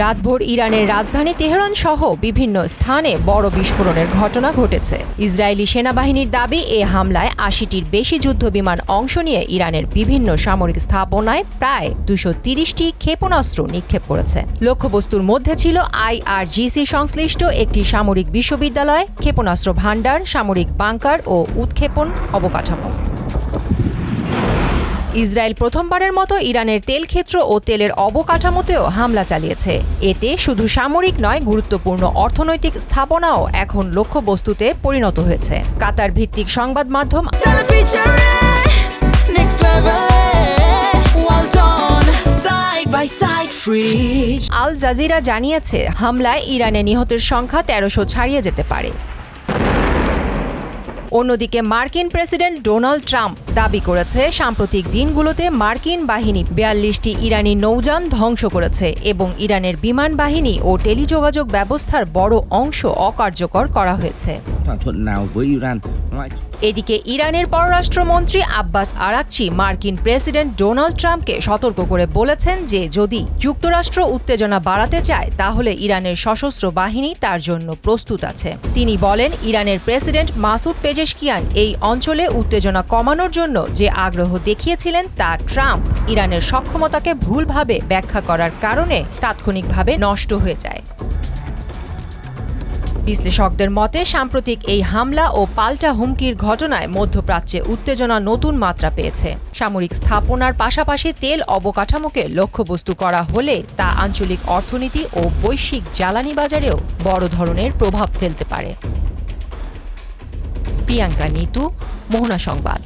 রাতভর ইরানের রাজধানী তেহরান সহ বিভিন্ন স্থানে বড় বিস্ফোরণের ঘটনা ঘটেছে। ইসরায়েলি সেনাবাহিনীর দাবি, এ হামলায় ৮০টির বেশি যুদ্ধবিমান অংশ নিয়ে ইরানের বিভিন্ন সামরিক স্থাপনায় প্রায় ২৩০টি ক্ষেপণাস্ত্র নিক্ষেপ করেছে। লক্ষ্যবস্তুর মধ্যে ছিল আইআরজিসি সংশ্লিষ্ট একটি সামরিক বিশ্ববিদ্যালয়, ক্ষেপণাস্ত্র ভাণ্ডার, সামরিক বাংকার ও উৎক্ষেপণ অবকাঠামো। ইসরায়েল প্রথমবারের মতো ইরানের তেলক্ষেত্র ও তেলের অবকাঠামোতেও হামলা চালিয়েছে। এতে শুধু সামরিক নয়, গুরুত্বপূর্ণ অর্থনৈতিক স্থাপনাও এখন লক্ষ্যবস্তুতে পরিণত হয়েছে। কাতার ভিত্তিক সংবাদ মাধ্যম আল জাজিরা জানিয়েছে, হামলায় ইরানে নিহতের সংখ্যা ১৩০০ ছাড়িয়ে যেতে পারে। অন্যদিকে মার্কিন প্রেসিডেন্ট ডোনাল্ড ট্রাম্প দাবি করেছে, সাম্প্রতিক দিনগুলোতে মার্কিন বাহিনী ৪২টি ইরানি নৌযান ধ্বংস করেছে এবং ইরানের বিমান বাহিনী ও টেলিযোগাযোগ ব্যবস্থার বড় অংশ অকার্যকর করা হয়েছে। এদিকে ইরানের পররাষ্ট্রমন্ত্রী আব্বাস আরাকচি মার্কিন প্রেসিডেন্ট ডোনাল্ড ট্রাম্পকে সতর্ক করে বলেছেন যে যদি যুক্তরাষ্ট্র উত্তেজনা বাড়াতে চায় তাহলে ইরানের সশস্ত্র বাহিনী তার জন্য প্রস্তুত আছে। তিনি বলেন, ইরানের প্রেসিডেন্ট মাসুদ পেজেশকিয়ান এই অঞ্চলে উত্তেজনা কমানোর জন্য যে আগ্রহ দেখিয়েছিলেন তা ট্রাম্প ইরানের সক্ষমতাকে ভুলভাবে ব্যাখ্যা করার কারণে তাৎক্ষণিকভাবে নষ্ট হয়ে যায়। বিশ্লেষকদের মতে, সাম্প্রতিক এই হামলা ও পাল্টা হুমকির ঘটনায় মধ্যপ্রাচ্যে উত্তেজনা নতুন মাত্রা পেয়েছে। সামরিক স্থাপনার পাশাপাশি তেল অবকাঠামোকে লক্ষ্যবস্তু করা হলে তা আঞ্চলিক অর্থনীতি ও বৈশ্বিক জ্বালানি বাজারেও বড় ধরনের প্রভাব ফেলতে পারে। প্রিয়াঙ্কা নিতু, মোহনা সংবাদ।